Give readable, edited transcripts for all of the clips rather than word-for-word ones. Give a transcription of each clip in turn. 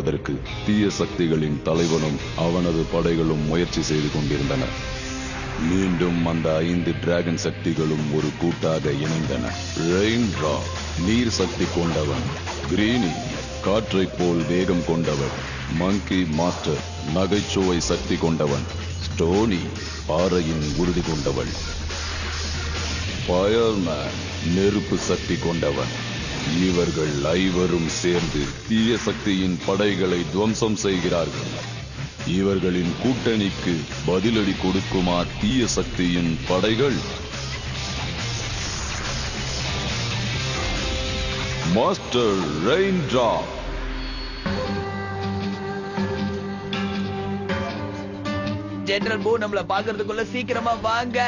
அதற்கு தீய சக்திகளின் தலைவனும் அவனது படைகளும் முயற்சி செய்து கொண்டிருந்தனர். மீண்டும் அந்த 5 டிராகன் சக்திகளும் ஒரு கூட்டாக இணைந்தன. ரெயின்ட்ரா நீர் சக்தி கொண்டவன், கிரீனி காற்றை போல் வேகம் கொண்டவன், மங்கி மாஸ்டர் நகைச்சுவை சக்தி கொண்டவன், ஸ்டோனி பாறையின் உறுதி கொண்டவள், ஃபயர்மேன் நெருப்பு சக்தி கொண்டவன். இவர்கள் ஐவரும் சேர்ந்து தீய சக்தியின் படைகளை துவம்சம் செய்கிறார்கள். இவர்களின் கூட்டணிக்கு பதிலடி கொடுக்குமா தீய சக்தியின் படைகள்? மாஸ்டர் ரெயின்ட்ரா. ஜெனரல் பூ நம்மள பாக்குறதுக்குள்ள சீக்கிரமா வாங்க.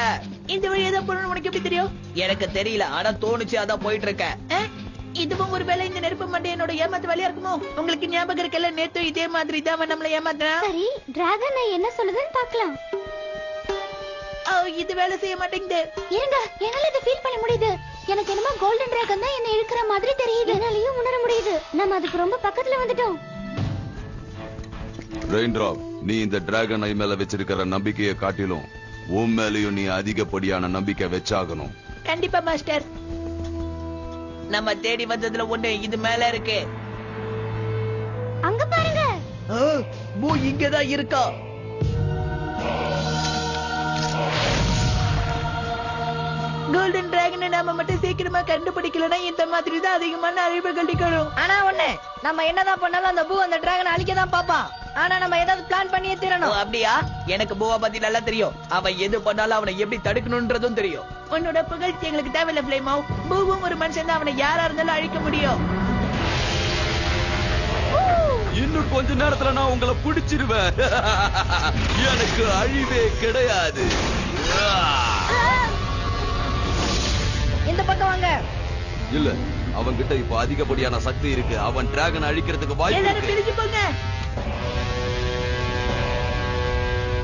இந்த வழி ஏதோ போறோம்னு உனக்கு எப்படி தெரியும்? எனக்கு தெரியல, ஆனா தோணுச்சு, அதான் போயிட்டு இருக்கேன். இதுவும் ஒருவேளை இந்த நெருப்பு மண்டையனோட ஏமாத்து வழியா இருக்குமோ? உங்களுக்கு ஞாபகம் இருக்கல, நேத்து இதே மாதிரி தான் அவன் நம்மள ஏமாத்தினா. சரி, டிராகன் என்ன சொல்லுதுன்னு பார்க்கலாம். இது வேலை செய்ய மாட்டேங்குது. இருங்க, என்னால இதை ஃபீல் பண்ண முடியுது. எனக்கு என்னமோ கோல்டன் டிராகன் தான் என்ன இழுக்கிற மாதிரி தெரியுது. என்னாலயும் உணர முடியுது. நம்ம அதுக்கு ரொம்ப பக்கத்துல வந்துட்டோம். ரெயின்ட்ரா, நீ இந்த டிராகன் ஐ மேல வச்சிருக்கிற நம்பிக்கையை காட்டிலும் உன் மேலையும் நீ அதிகப்படியான நம்பிக்கை வச்சாகணும். கண்டிப்பா மாஸ்டர். நம்ம தேடி வந்ததுல ஒண்ணு இது மேல இருக்கு. அங்க பாருங்க. பூ இங்கதான் இருக்கா. கோல்டன் டிராகனை நாம மட்டும் சீக்கிரமா கண்டுபிடிக்கலன்னா இந்த மாதிரி தான் அதிகமான அழிவுகள் நிகழும். ஆனா ஒண்ணு, நம்ம என்னதான் பண்ணாலும் அந்த பூ அந்த டிராகனை அழிக்கதான் பாப்பான். ஆனா நம்ம ஏதாவது பிளான் பண்ணியே தீரணும். அப்படியா? எனக்கு பூவா பத்தி நல்லா தெரியும். அவன் எது பண்ணாலும் அவனை எப்படி தடுக்கணும்ன்றதும் தெரியும். உன்னோட புகழ்ச்சி எங்களுக்கு தேவையில்ல பிளேமோ. பூவும் ஒரு மனுஷன் தான், அவனை யாரா இருந்தாலும் அழிக்க முடியும். இன்னும் கொஞ்ச நேரத்துல நான் உங்களை பிடிச்சிருவேன். எனக்கு அழிவே கிடையாது. இந்த பக்கம் வாங்க. இல்ல, அவன்கிட்ட இப்ப அதிகப்படியான சக்தி இருக்கு. அவன் டிராகன் அழிக்கிறதுக்கு வாய்ப்பு எல்லாரும் இருக்கு. பிரிஞ்சு போங்க.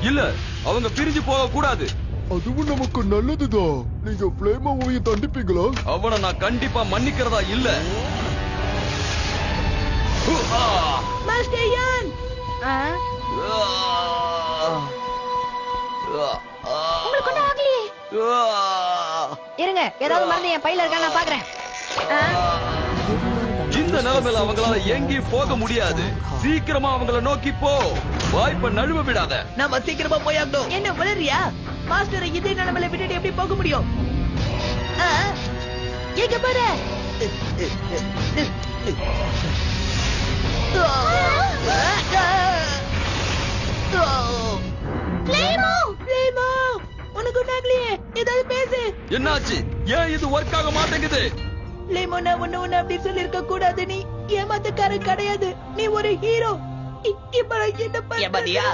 இல்ல, அவங்க பிரிஞ்சு போக கூடாது. அதுவும் நமக்கு நல்லதுதான். நீங்க பிளேமாவை தண்டிப்பீங்களா? அவனை நான் கண்டிப்பா மன்னிக்கிறதா இல்ல. மாஸ்டர் யான், உங்களுக்கு ஒண்ணும் ஆகலையே. இருங்க, ஏதாவது மருந்து என் பையில இருக்கா நான் பாக்குறேன். இந்த நிலைமையில அவங்களால எங்கேயும் போக முடியாது. சீக்கிரமா அவங்கள நோக்கி போ. வாய்ப்பை நழுவ விடாத. நம்ம சீக்கிரமா போயாகணும். என்ன வளரியா? மாஸ்டரை இதே நிலைமையில விட்டுட்டு எப்படி போக முடியும்? எங்க போற? பிளேமோ, பிளேமோ, உனக்கு ஒண்ணாகலையே? ஏதாவது பேசு. என்னாச்சு? ஏன் இது ஒர்க் ஆக மாட்டேங்குது? பிளேமோ, நான் ஒண்ணு அப்படி சொல்லி இருக்க கூடாது. நீ ஏமாத்துக்காரன் கிடையாது, நீ ஒரு ஹீரோ. இப்ப என்ன ஏமாத்தியா?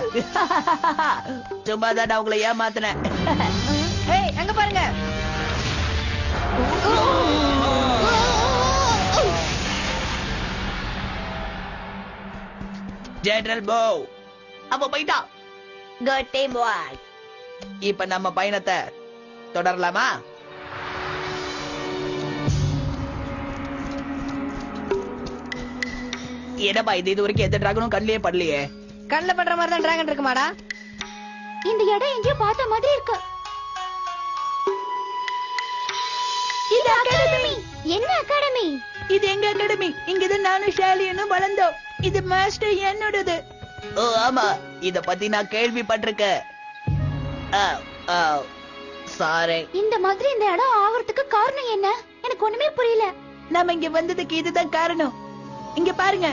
சும்மாதான் நான் உங்களை ஏமாத்தினேன். ஏய், அங்க பாருங்க. ஜெனரல் போ, அப்ப போயிட்டா. Good team work. இப்ப நம்ம பயணத்தை தொடரலாமா? என்னப்பா இது வரைக்கும் எந்த டிராகனும் கண்ணிலே படலையே. கண்ணுல பண்ற மாதிரி தான் டிராகன் இருக்குமாடா? இந்த இடம் எங்கேயோ பார்த்த மாதிரி இருக்கு. இது அகாடமி. என்ன அகாடமி? இது எங்க அகாடமி. இங்கதான் நானும் ஷாலியனும் வளர்ந்தோம். இது மாஸ்டர் என்னோடது. ஓ ஆமா, இத பத்தி நான் கேள்விப்பட்டிருக்கேன். சாரி. இந்த மாதிரி இந்த இடம் ஆவறதுக்கு காரணம் என்ன? எனக்கு ஒண்ணுமே புரியல. நாம இங்க வந்ததுக்கு இதுதான் காரணம். இங்க பாருங்க,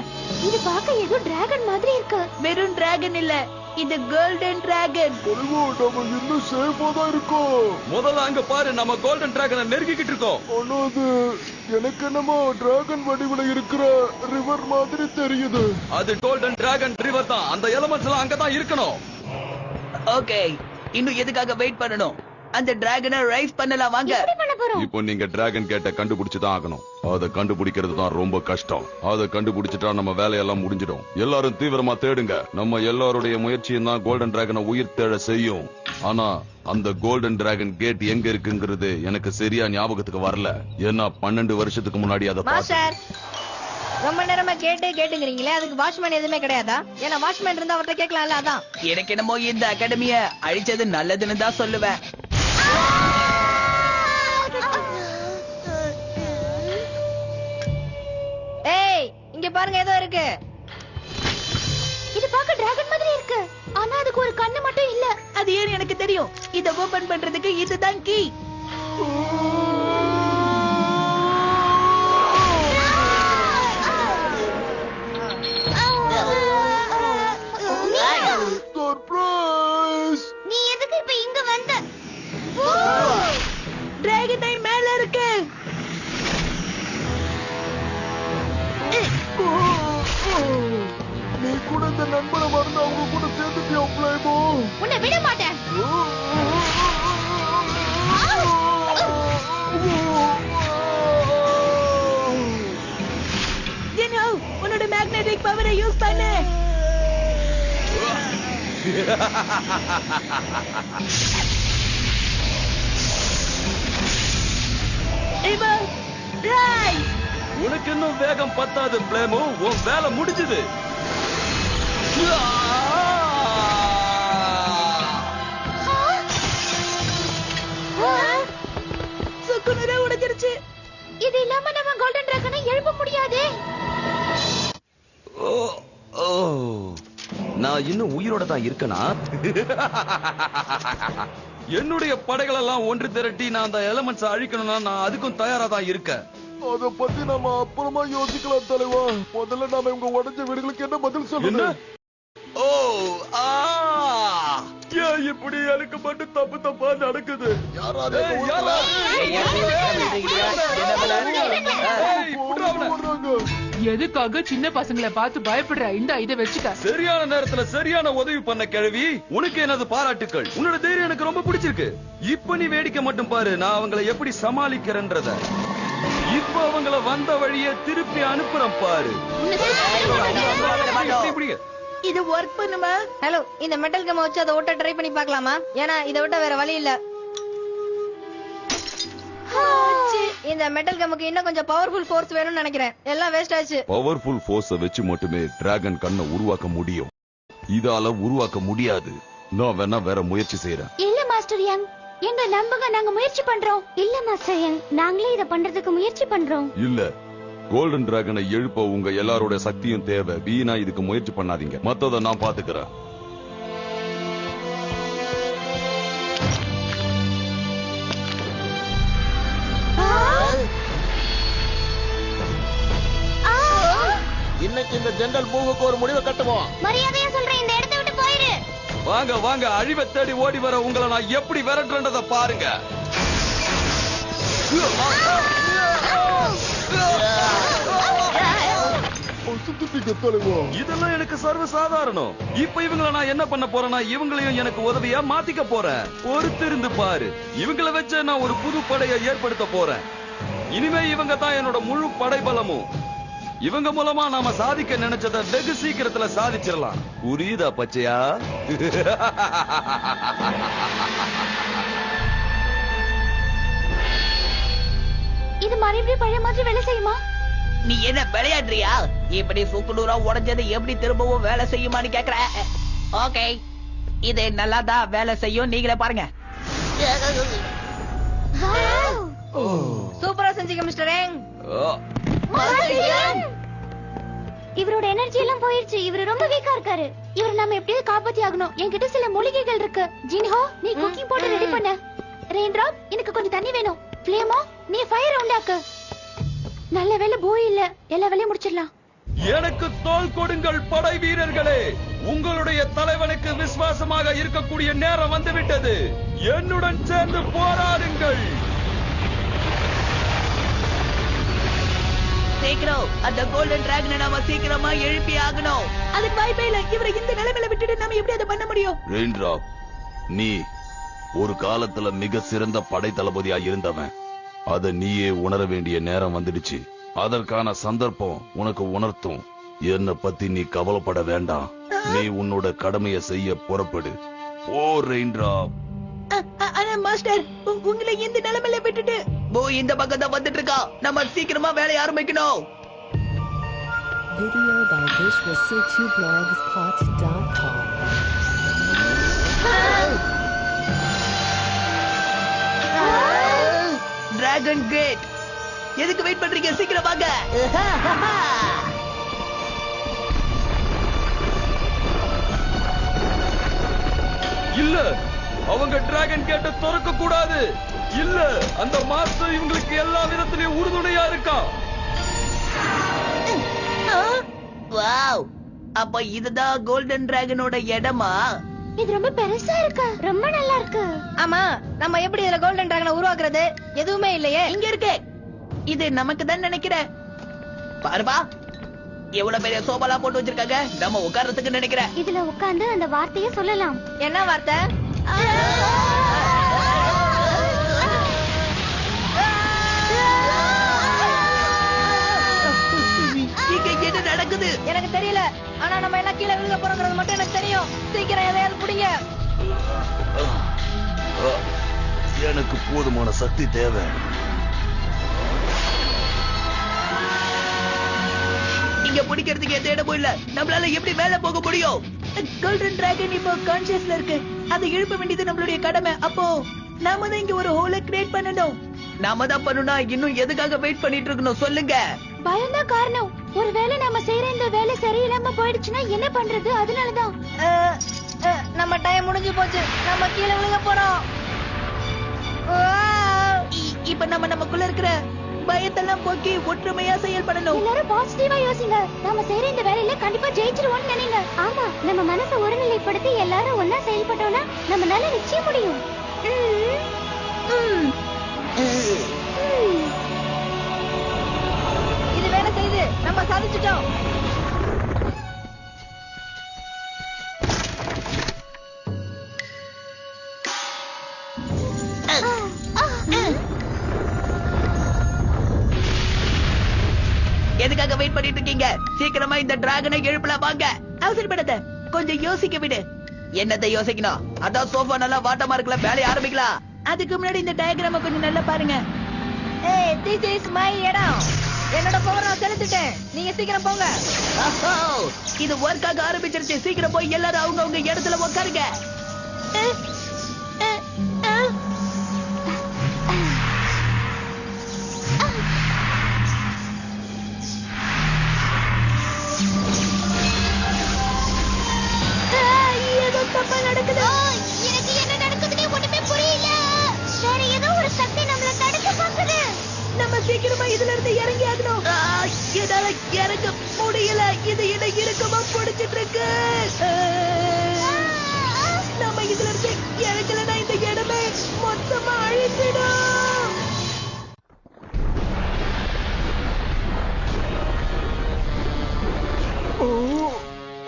இது பார்க்க ஏதோ டிராகன் மாதிரி இருக்கு. வெறும் டிராகன் இல்ல, இது கோல்டன் டிராகன். நம்ம இன்னும் சேஃபா தான் இருக்கோம். முதல்ல அங்க பாரு, நம்ம கோல்டன் டிராகனை நெருங்கிக்கிட்டு இருக்கோம். ஆனா அது எனக்கு என்னமோ டிராகன் வடிவுல இருக்கிற ரிவர் மாதிரி தெரியுது. அது கோல்டன் டிராகன் ரிவர் தான். அந்த எலிமெண்ட்ஸ் எல்லாம் அங்கதான் இருக்கணும். ஓகே, இன்னும் எதுக்காக வெயிட் பண்ணணும்? அந்த டிராகனை ரைஸ் பண்ணலாம் வாங்க. எப்படி பண்ண போறோம்? இப்போ நீங்க டிராகன் கேட்ட கண்டுபிடிச்சுதான் ஆகணும். அதை கண்டுபிடிக்கிறது தான் ரொம்ப கஷ்டம். அதை கண்டுபிடிச்சிட்டா நம்ம வேலையெல்லாம் முடிஞ்சிடும். எல்லாரும் தீவிரமா தேடுங்க. நம்ம எல்லாருடைய முயற்சியும் தான் கோல்டன் டிராகனை உயிர் தேட செய்யும். ஆனா அந்த கோல்டன் டிராகன் கேட் எங்க இருக்குங்கிறது எனக்கு சரியா ஞாபகத்துக்கு வரல. ஏன்னா 12 வருஷத்துக்கு முன்னாடி அதை மாஸ்டர், ரொம்ப நேரமா கேட்டுங்கிறீங்களே, அதுக்கு வாட்ச்மேன் எதுவுமே கிடையாதா? ஏன்னா வாட்ச்மேன் இருந்தா அவர்கிட்ட கேட்கலாம்ல, அதான். எனக்கு என்னமோ இந்த அகாடமிய அழிச்சது நல்லதுன்னு தான் சொல்லுவேன். ஏய், இங்க பாருங்க, ஏதோ இருக்கு. இது பார்க்க டிராகன் மாதிரி இருக்கு, ஆனா அதுக்கு ஒரு கண்ணு மட்டும் இல்ல. அது ஏன்னு எனக்கு தெரியும். இத ஓபன் பண்றதுக்கு இதுதான் கீ. சர்ப்ரைஸ்! நீ எதுக்கு இப்ப இங்க வந்த? டிராகன் ஐ மேல இருக்கு. நீ கூட இந்த நண்பனை மறந்து அவங்க கூட சேர்ந்துட்டியா பிளேமோ? உன்னை விட மாட்டேன். ஜின்ஹோ, உன்னோட மேக்னெட்டிக் பவரை யூஸ் பண்ணு. River rice. உனக்கு இன்னும் வேகம் பத்தாது பிளேமோ, உன் வேலை முடிஞ்சது. சுக்குநூறா உடைஞ்சிருச்சு. இது இல்லாம நம்ம கோல்டன் டிராகனை எழுப்ப முடியாதே. ஓ, ஓ, நான் இன்னும் உயிரோட தான் இருக்கனா? என்னுடைய படைகள் எல்லாம் ஒன்று திரட்டி நான் அந்த எலமெண்ட்ஸ் அழிக்கணும்னா நான் அதுக்கும் தயாரா தான் இருக்கேன். அத பத்தி நாம அப்புறமா யோசிக்கலாம் தலைவா. முதல்ல நாம இவங்க உடைஞ்ச வீடுகளுக்கு என்ன பதில் என்ன? சொல்லணும்? ஓ, ஆ, ஏன் இப்படி எனக்கு மட்டும் தப்பு தப்பா நடக்குது? யாராவது ஏய், எங்க யாரா? ஏய், புட்றா அவனை. வர்றாங்க. எதுக்காக சின்ன பசங்களை பார்த்து பயப்படுற? இந்த இதை வச்சுக்க. சரியான நேரத்துல சரியான உதவி பண்ண கிழவி, உனக்கு எனது பாராட்டுக்கள். உன்னோட தைரியம் எனக்கு ரொம்ப பிடிச்சிருக்கு. இப்ப நீ வேடிக்கை மட்டும் பாரு, நான் அவங்களை எப்படி சமாளிக்கிறேன்றத. இப்ப அவங்கள வந்த வழியே திருப்பி அனுப்புறேன் பாரு. இப்படி, இப்படி. இது ஒர்க் பண்ணுமா? ஹலோ, இந்த மெட்டல் கம்மை வச்சு அதை ஓட்ட ட்ரை பண்ணி பார்க்கலாமா? ஏன்னா இதை விட்ட வேற வழி இல்ல. இந்த மெட்டல் கம்முக்கு இன்னும் கொஞ்சம் பவர்ஃபுல் ஃபோர்ஸ் வேணும்னு நினைக்கிறேன். எல்லாம் வேஸ்ட் ஆச்சு. பவர்ஃபுல் ஃபோர்ஸ வச்சு மட்டுமே டிராகன் கண்ணை உருவாக்க முடியும். இதால உருவாக்க முடியாது. நான் வேணா வேற முயற்சி செய்யறேன். இல்ல மாஸ்டர் யங், எங்க நம்புங்க, நாங்க முயற்சி பண்றோம். இல்ல மாஸ்டர் யங், நாங்களே இத பண்றதுக்கு முயற்சி பண்றோம். இல்ல, கோல்டன் டிராகனை எழுப்ப உங்க எல்லாரோட சக்தியும் தேவை. வீணா இதுக்கு முயற்சி பண்ணாதீங்க. மத்தத நான் பாத்துக்கிறேன். இன்னைக்கு இந்த ஜெனரல் பூவுக்கு ஒரு முடிவை கட்டுவோம். மரியாதையா சொல்றேன், இந்த இடத்தை விட்டு போயிரு. வாங்க வாங்க, அழிவை தேடி ஓடி வர உங்களை நான் எப்படி விரட்டுறத பாருங்க. சுத்திட்டீங்க தலைவா. இதெல்லாம் எனக்கு சர்வ சாதாரணம். இப்ப இவங்களை நான் என்ன பண்ண போறேன்னா, இவங்களையும் எனக்கு உதவியா மாத்திக்க போறேன். பொறுத்திருந்து பாரு. இவங்களை வச்சு நான் ஒரு புது படையை ஏற்படுத்த போறேன். இனிமே இவங்க தான் என்னோட முழு படைபலமும். இவங்க மூலமா நாம சாதிக்க நினைச்சத வெகு சீக்கிரத்துல சாதிச்சிடலாம். புரியுதா பச்சையா? இது மறுபடியும் பழைய மாதிரி வேலை செய்யுமா? நீ என்ன விளையாடுறியா? இப்படி சுக்குநூறா உடைஞ்சது எப்படி திரும்பவும் வேலை செய்யுமான்னு கேக்குற? ஓகே, இது நல்லாதான் வேலை செய்யும். நீங்களே பாருங்க. சூப்பரா செஞ்சீங்க மிஸ்டர் யங். இவரோட எனர்ஜி எல்லாம் போயிருச்சு. இவரு ரொம்ப வீக்கா இருக்காரு. இவரை நாம எப்படியாவது காப்பாத்தி ஆகணும். என்கிட்ட சில மூலிகைகள் இருக்கு. ஜின்ஹோ, நீ குக்கிங் போட்டு ரெடி பண்ணு. ரெயின் டிராப், எனக்கு கொஞ்சம் தண்ணி வேணும். ஃப்ளேமோ, நீ ஃபயர் உண்டாக்கு. நல்ல வேலை போய் இல்ல, எல்லா வேலையும் முடிச்சிடலாம். எனக்கு தோள் கொடுங்கள் படை வீரர்களே. உங்களுடைய தலைவனுக்கு விசுவாசமாக இருக்கக்கூடிய நேரம் வந்துவிட்டது. என்னுடன் சேர்ந்து போராடுங்கள். சீக்கிரம் அந்த கோல்டன் டிராகனை நாம சீக்கிரமா எழுப்பி ஆகணும். அதுக்கு வாய்ப்பே இல்ல. இவரை இந்த நிலைமையில விட்டுட்டு நாம எப்படி அதை பண்ண முடியும்? ரெயின்டிராப், நீ ஒரு காலத்துல மிக சிறந்த படை தளபதியா இருந்தவன். அத நீயே உணர வேண்டிய நேரம் வந்துடுச்சு. அதற்கான சந்தர்ப்பம் உனக்கு உணர்த்தும். என்ன பத்தி நீ கவலைப்பட வேண்டாம். நீ உன்னோட கடமையை செய்ய புறப்படு. ஓ ரெயின்டிராப். ஆனா மாஸ்டர், உங்களை இந்த நிலைமையில விட்டுட்டு போ இந்த பக்கம் தான் வந்துட்டு இருக்கா. நம்ம சீக்கிரமா வேலைய ஆரம்பிக்கணும். Video by visualc2blogspot.com. Dragon cat. எதுக்கு வெயிட் பண்றீங்க? சீக்கிரம் வாங்க. இல்ல, அவங்க டிராகன் கேட்ட திறக்க கூடாது. இல்ல, அந்த மாஸ்டர் இவங்களுக்கு எல்லா விதத்திலயும் உறுதுணையா இருக்கா. வாவ், அப்ப இதுதான் கோல்டன் டிராகனோட இடமா? இது ரொம்ப பெருசா இருக்கு, ரொம்ப நல்லா இருக்கு. ஆமா, நம்ம எப்படி இதுல கோல்டன் டிராகனை உருவாக்குறது? எதுவுமே இல்லையே. இங்க இருக்கு. இது நமக்கு தான் நினைக்கிறேன். பாருப்பா, எவ்வளவு பெரிய சோபாலா போட்டு வச்சிருக்காங்க. நம்ம உட்கார்றதுக்கு நினைக்கிறேன். இதுல உட்கார்ந்து அந்த வார்த்தையை சொல்லலாம். என்ன வார்த்தை? இங்க என்ன நடக்குது? எனக்கு தெரியல. ஆனா நம்ம என்ன கீழே விழுக போறோங்கிறது மட்டும் எனக்கு தெரியும். சீக்கிரம் எதையாவது புடிங்க. எனக்கு போதுமான சக்தி தேவை. இங்க பிடிக்கிறதுக்கு எந்த இடமும் இல்ல. நம்மளால எப்படி மேல போக முடியும்? கோல்டன் டிராகன் இப்போ கான்ஷியஸ்ல இருக்கு. அதை எழுப்ப வேண்டியது நம்மளுடைய கடமை. அப்போ நாம தான் இங்க ஒரு ஹோலை கிரியேட் பண்ணணும். நாம தான் பண்ணணும்னா இன்னும் எதுக்காக வெயிட் பண்ணிட்டு இருக்கணும்? சொல்லுங்க. பயம்தான் காரணம். ஒருவேளை நம்ம செய்யற இந்த வேலை சரியில்லாம போயிடுச்சுன்னா என்ன பண்றது? அதனாலதான் நம்ம டைம் முடிஞ்சு போச்சு. நம்ம கீழே விழுக போறோம். இப்ப நம்ம நமக்குள்ள இருக்கிற பயத்தெல்லாம் போக்கி ஒற்றுமையா செயல்படணும். எல்லாரும் பாசிட்டிவா யோசிங்க. நாம செய்யற இந்த வேலையில கண்டிப்பா ஜெயிச்சிருவோம்னு நினைங்க. ஆமா, நம்ம மனசை ஒருநிலைப்படுத்தி எல்லாரும் ஒன்னா செயல்பட்டோம்னா நம்மளால நிச்சயம் முடியும். இது வேலை செய்யுது. நம்ம சாதிச்சிட்டோம். எதுக்காக வெயிட் பண்ணிட்டு இருக்கீங்க? சீக்கிரமா இந்த டிராகனை எழுப்பலாம் வாங்க. அவசரப்படாத, கொஞ்சம் யோசிக்க விடு. என்னத்தை யோசிக்கணும்? அதான் சோஃபா நல்லா வாட்டமா இருக்குல்ல, வேலையை ஆரம்பிக்கலாம். அதுக்கு முன்னாடி இந்த டயக்ராம கொஞ்சம் நல்லா பாருங்க. This is my இடம். என்னோட பவர் நான் செலுத்திட்டேன். நீங்க சீக்கிரம் போங்க. இது ஒர்க் ஆக ஆரம்பிச்சிருச்சு. சீக்கிரம் போய் எல்லாரும் அவங்க இடத்துல உட்காருங்க. ஏதோ தப்பா நடக்குது. எனக்கு என்ன நடக்குதுன்னு ஒண்ணுமே புரியல. வேற ஏதோ ஒரு சக்தி நம்மள தடுக்க பாக்குது. நம்ம சீக்கிரமா இதுல இருந்து இறங்கி ஆகணும். என்னால இறங்க முடியல. இது என்ன இறுக்கமா பிடிச்சிட்டு இருக்கு. நம்ம இதுல இருந்து இறங்கலன்னா இந்த இடமே மொத்தமா அழிஞ்சிடும்.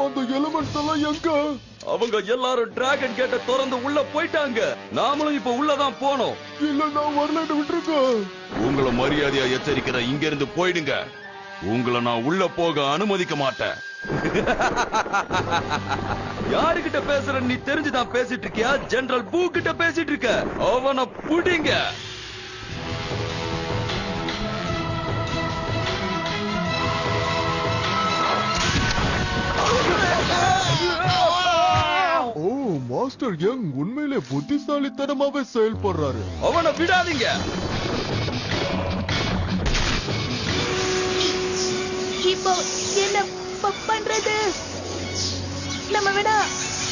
அந்த எலிமெண்ட்ஸ் எல்லாம் எங்க? அவங்க எல்லாரும் டிராகன் கேட்ட திறந்து உள்ள போயிட்டாங்க. நாமளும் இப்ப உள்ளதான் போனோம். இல்ல, நான் வரலன்னு விட்டுருக்க. உங்களை மரியாதையா எச்சரிக்கிறேன், இங்க இருந்து போயிடுங்க. உங்களை நான் உள்ள போக அனுமதிக்க மாட்டேன். யாருகிட்ட பேசுற நீ தெரிஞ்சுதான் பேசிட்டு இருக்கியா? ஜெனரல் பூ கிட்ட பேசிட்டு இருக்க. அவனை புடிங்க. ஓ, மாஸ்டர் யங் உண்மையிலே புத்திசாலித்தனமாவே செயல்படுறாரு. அவனை விடாதீங்க. இப்போ என்ன பண்றது? நம்ம வேணா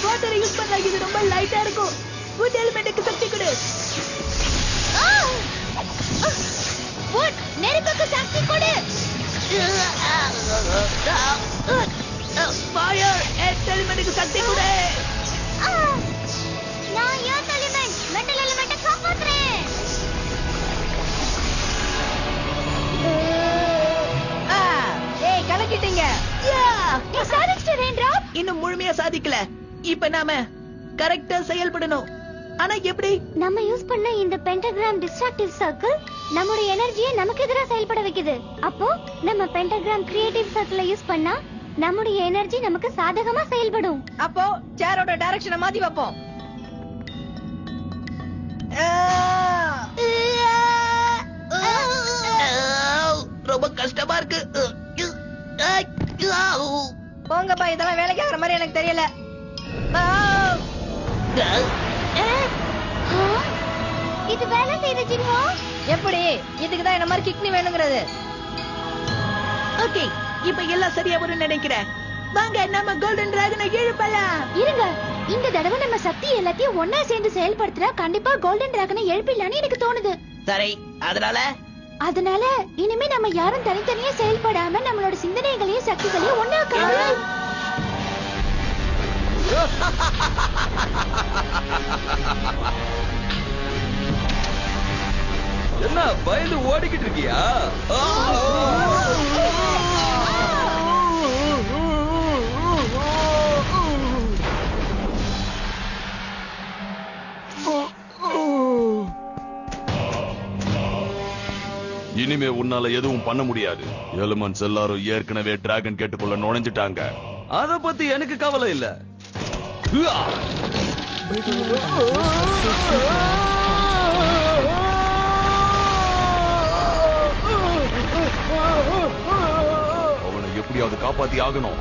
வாட்டரை யூஸ் பண்ணலாம். இது ரொம்ப லைட்டா இருக்கும். வுட் எலிமெண்ட்டுக்கு சக்தி கொடு. வுட் நெருப்புக்கு சக்தி கொடு. ஃபயர் எலிமெண்ட்டுக்கு சக்தி கொடு. நான் எர்த் எலிமெண்ட் மெட்டல் எலிமெண்ட்டை காப்பாத்துறேன். ஏய், கலக்கிட்டீங்க. நீ சாதிச்சிட்ட ரெயின்ட்ராப். இன்னும் முழுமையா சாதிக்கல. இப்ப நாம கரெக்டா செயல்படணும். ஆனா எப்படி? நம்ம யூஸ் பண்ண இந்த பென்டகிராம் டிஸ்ட்ரக்டிவ் சர்க்கிள் நம்மளுடைய எனர்ஜியை நமக்கு எதிராக செயல்பட வைக்குது. அப்போ நம்ம பென்டகிராம் கிரியேட்டிவ் சர்க்கிளை யூஸ் பண்ணா நம்மளுடைய எனர்ஜி நமக்கு சாதகமா செயல்படும். அப்போ சேரோட டைரக்ஷனை மாத்தி வைப்போம். ரொம்ப கஷ்டமா இருக்கு. போங்கப்பா, இதெல்லாம் வேலைக்கு ஆகிற மாதிரி எனக்கு தெரியல. இது வேலை செய்யுது ஜின்ஹோ. எப்படி? இதுக்குதான் என்ன மாதிரி கிட்னி வேணுங்கிறது. ஓகே, இப்ப எல்லாம் சரியா வரும்னு நினைக்கிறேன். வாங்க நம்ம கோல்டன் டிராகனை எழுப்பலாம். இருங்க, இந்த தடவை நம்ம சக்தி எல்லாத்தையும் ஒன்னா சேர்ந்து செயல்படுத்தினா கண்டிப்பா கோல்டன் டிராகனை எழுப்பிடலான்னு எனக்கு தோணுது. சரி, அதனால இனிமே நம்ம யாரும் தனித்தனியா செயல்படாம நம்மளோட சிந்தனைகளையும் சக்திகளையும் ஒன்னாக்கலாம். என்ன பயந்து ஓடிக்கிட்டு இருக்கியா? இனிமே உன்னால எதுவும் பண்ண முடியாது. எலிமெண்ட்ஸ் எல்லாரும் ஏற்கனவே டிராகன் கேட்டுக்குள்ள நுழைஞ்சிட்டாங்க. அத பத்தி எனக்கு கவலை இல்ல. அவனை எப்படியாவது காப்பாத்தி ஆகணும்.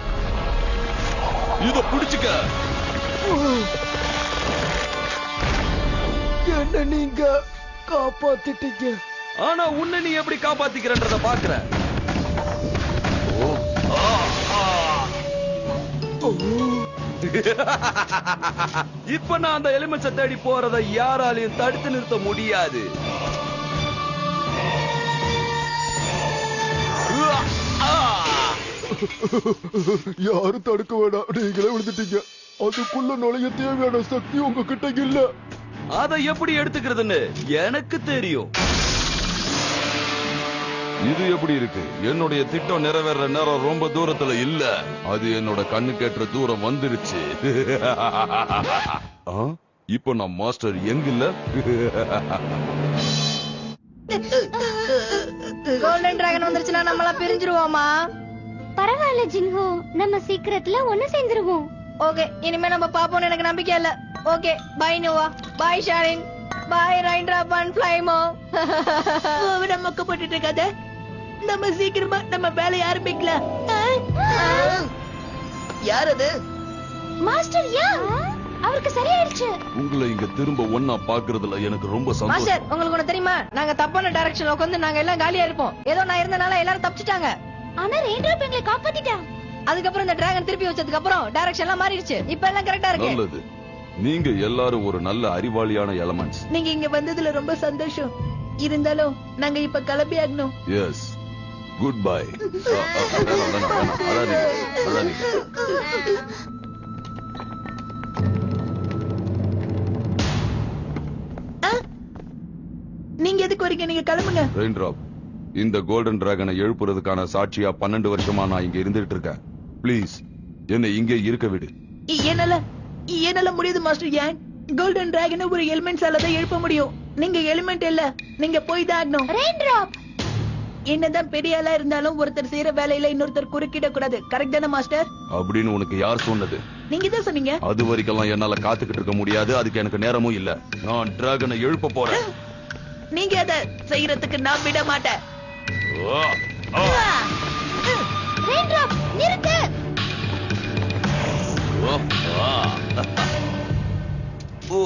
இத பிடிச்சுக்க. என்ன நீங்க காப்பாத்திட்டீங்க. ஆனா உன்னை நீ எப்படி காப்பாத்திக்கிறன்றத பாக்குற. இப்ப நான் அந்த எலிமெண்ட்ஸை தேடி போறதை யாராலையும் தடுத்து நிறுத்த முடியாது. யாரும் தடுக்க வேண்டாம், நீங்களே விழுந்துட்டீங்க. அதுக்குள்ள நுழைய தேவையான சக்தி உங்ககிட்ட இல்ல. அதை எப்படி எடுத்துக்கிறதுன்னு எனக்கு தெரியும். இது எப்படி இருக்கு? என்னுடைய திட்டம் நிறைவேற நேரம் ரொம்ப தூரத்துல இல்ல. அது என்னோட கண்ணு கேட்டுற தூரம் வந்துருச்சு. இப்போ நான் மாஸ்டர் எங்க இல்ல. கோல்டன் டிராகன் வந்துருச்சுன்னா நம்மளா பிரிஞ்சிருவோமா? பரவாயில்ல ஜின்ஹோ, நம்ம சீக்கிரத்துல ஒண்ணு சேர்ந்துருவோம். ஓகே, இனிமே நம்ம பாப்போம்னு எனக்கு நம்பிக்கை இல்ல. Okay, bye Noah, bye Sharin, bye raindrop and Flymo. மொக்க போட்டுட்டு இருக்காத. நம்ம சீக்கிரமா நம்ம வேலையை ஆரம்பிக்கலாம். யார் அது? Master Yang. அவருக்கு சரியாயிடுச்சு. உங்களை இங்க திரும்ப ஒன்னா பாக்குறதுல எனக்கு ரொம்ப சந்தோஷம். மாஸ்டர், உங்களுக்கு ஒண்ணு தெரியுமா? நாங்க தப்பான டைரக்ஷன்ல உட்கார்ந்து நாங்க எல்லாம் காலியா இருப்போம். ஏதோ நான் இருந்தனால எல்லாரும் தப்பிச்சிட்டாங்க. ஆனா ரெயின்ட்ராப் எங்களை காப்பாத்திட்டான். அதுக்கப்புறம் இந்த டிராகன் திருப்பி வச்சதுக்கு அப்புறம் டைரக்ஷன் எல்லாம் மாறிடுச்சு. இப்ப எல்லாம் கரெக்டா இருக்கு. நல்லது. நீங்க எல்லாரும் ஒரு நல்ல அறிவாளியான எலமெண்ட்ஸ். நீங்க இங்க வந்ததுல ரொம்ப சந்தோஷம். இருந்தாலும் நாங்க இப்ப கிளம்பி ஆகணும். Yes, good bye. நீங்க எதுக்கு வரீங்க? நீங்க கிளம்புங்க. ரெயின்ட்ராப், இந்த கோல்டன் டிராகனை எழுப்புறதுக்கான சாட்சியா 12 வருஷமா நான் இங்க இருந்துட்டு இருக்கேன். ப்ளீஸ் என்னை இங்கே இருக்க விடு. என்னால முடியுது மாஸ்டர் யாங். கோல்டன் டிராகனை ஒரு எலிமெண்ட்ஸால தான் எழுப்ப முடியும். நீங்க எலிமெண்ட் இல்ல, நீங்க போய் தான் ஆகணும். ரெயின்ட்ராப், என்னதான் பெரிய ஆளா இருந்தாலும் ஒருத்தர் செய்யற வேலையில இன்னொருத்தர் குறுக்கிட கூடாது. கரெக்ட் தானே மாஸ்டர்? அப்படின்னு உனக்கு யார் சொன்னது? நீங்க தான் சொன்னீங்க. அது வரைக்கும் என்னால காத்துக்கிட்டு இருக்க முடியாது. அதுக்கு எனக்கு நேரமும் இல்ல. நான் டிராகனை எழுப்ப போறேன். நீங்க அதை செய்யறதுக்கு நான் விட மாட்டேன். ரெயின்ட்ராப், நிறுத்து. ஓ,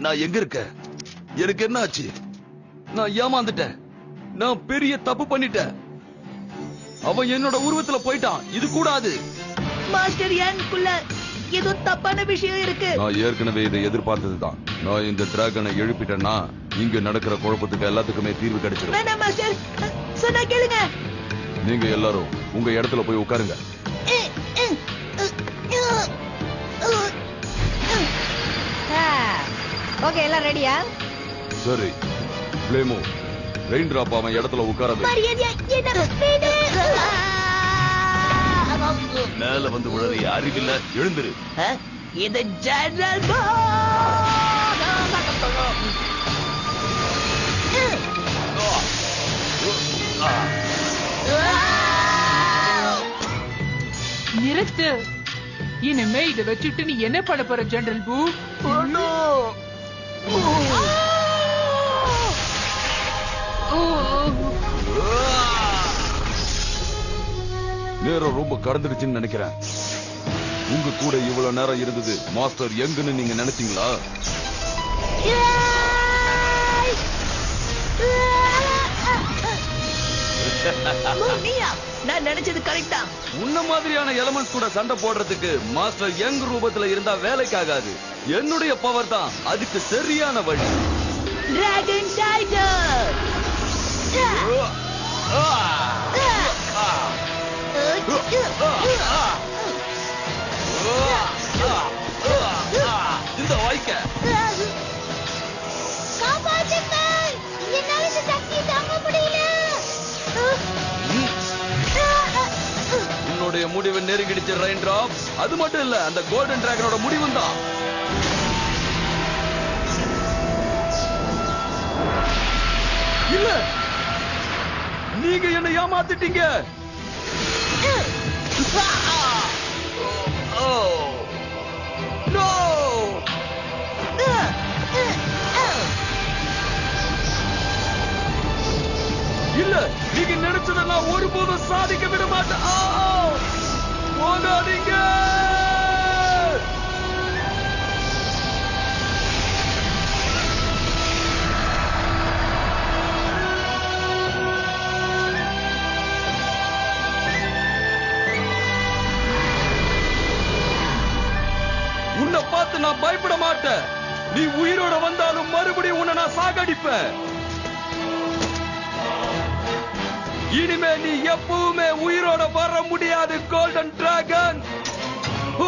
நான் எங்க இருக்கேன்? எனக்கு என்ன ஆச்சு? நான் ஏமாந்துட்டேன். நான் பெரிய தப்பு பண்ணிட்டேன். அவன் என்னோட உருவத்துல போயிட்டான். இது கூடாது. மாஸ்டர் யாங்குள்ள ஏதோ தப்பான விஷயம் இருக்கு. நான் ஏற்கனவே இதை எதிர்பார்த்ததுதான். நான் இந்த டிராகனை எழுப்பிட்டேன்னா இங்க நடக்கிற குழப்பத்துக்கு எல்லாத்துக்குமே தீர்வு கிடைச்சிடும். வேணாம் மாஸ்டர், சொன்னா கேளுங்க. நீங்க எல்லாரும் உங்க இடத்துல போய் உட்காருங்க. ஓகே, எல்லாம் ரெடியா? சரி, ஃப்ளேமோ, ரெயின்ட்ராப் அவன் இடத்துல உட்காரது. மேல வந்து விழறிய அறிவில்ல, எழுந்திரு. இது ஜெனரல் நிறுத்து. இனிமே இதை வச்சுட்டு நீ என்ன பண்ண போற ஜெனரல் பூ? நேரம் ரொம்ப கடந்துடுச்சுன்னு நினைக்கிறேன். உங்க கூட இவ்வளவு நேரம் இருந்தது மாஸ்டர் எங்கன்னு நீங்க நினைச்சீங்களா? நீயா? நான் நினைச்சது கரெக்டா. உன்ன மாதிரியான எலமெண்ட்ஸ் கூட சண்டை போடுறதுக்கு மாஸ்டர் யங் ரூபத்துல இருந்தா வேலைக்காகாது. என்னுடைய பவர் தான் அதுக்கு சரியான வழி. Dragon tiger. இந்த வாய்க்க காப்பாற்றுங்கள், என்னால இந்த சக்தியை தாங்க முடியல. உன்னுடைய முடிவு நெருங்கிடுச்சு ரெயின் டிராப். அது மட்டும் இல்ல, அந்த கோல்டன் டிராகனோட முடிவும் தான். இல்ல, நீங்க என்ன ஏமாத்திட்டீங்க. No! இல்ல, நீங்க நினைச்சத நான் ஒருபோதும் சாதிக்க விட மாட்டேன். போகாதீங்க. உன்னை பார்த்து நான் பயப்பட மாட்டேன். நீ உயிரோட வந்தாலும் மறுபடியும் உன்னை நான் சாகடிப்பேன். இனிமே நீ எப்பவுமே உயிரோட வர முடியாது கோல்டன் டிராகன்.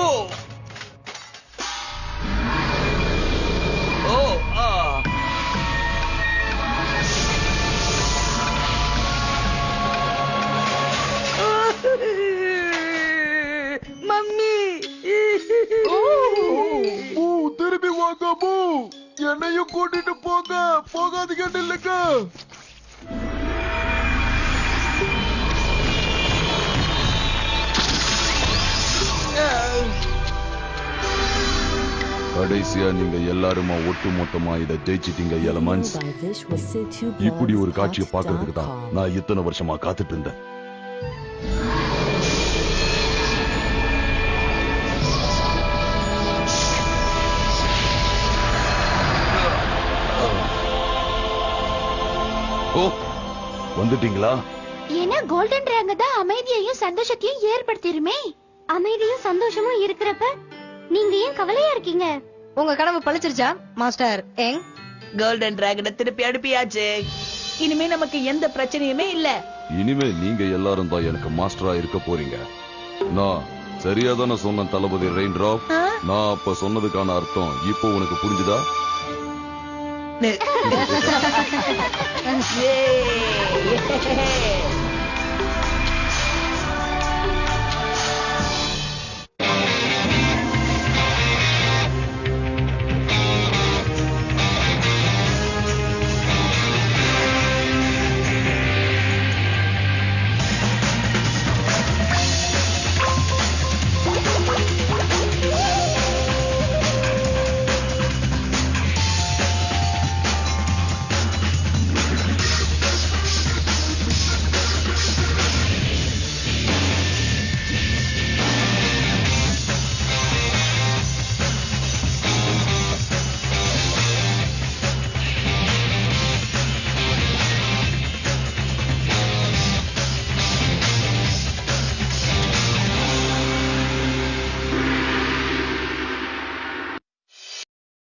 ஓ ஓ ஆ மம்மி. பூ திரும்பி வாங்க பூ. என்னையும் கூட்டிட்டு போங்க. போகாதீங்க, இல்லைங்க. கடைசியா நீங்க எல்லாருமா ஒட்டுமொத்தமா இதை ஜெயிச்சிட்டீங்க எலமெண்ட்ஸ். இப்படி ஒரு காட்சியை பார்க்கிறதுக்கு தான் நான் இத்தனை வருஷமா காத்துட்டு இருந்தேன். ஓ, வந்துட்டீங்களா? ஏன்னா கோல்டன் டிராகன் தான் அமைதியையும் சந்தோஷத்தையும் ஏற்படுத்திருமே. அமைதியும் சந்தோஷமும் இருக்கிறப்ப நீங்க ஏன் கவலையா இருக்கீங்க? உங்க கனவு பழிச்சிருச்சா மாஸ்டர் யங்? கோல்டன் டிராகனை திருப்பி அனுப்பியாச்சு. இனிமே நமக்கு எந்த பிரச்சனையுமே இல்ல. இனிமே நீங்க எல்லாரும் தான் எனக்கு மாஸ்டரா இருக்க போறீங்க. நான் சரியா தானே சொன்னேன் தளபதி ரெயின் டிராப்? நான் அப்ப சொன்னதுக்கான அர்த்தம் இப்போ உனக்கு புரிஞ்சுதா? Yay!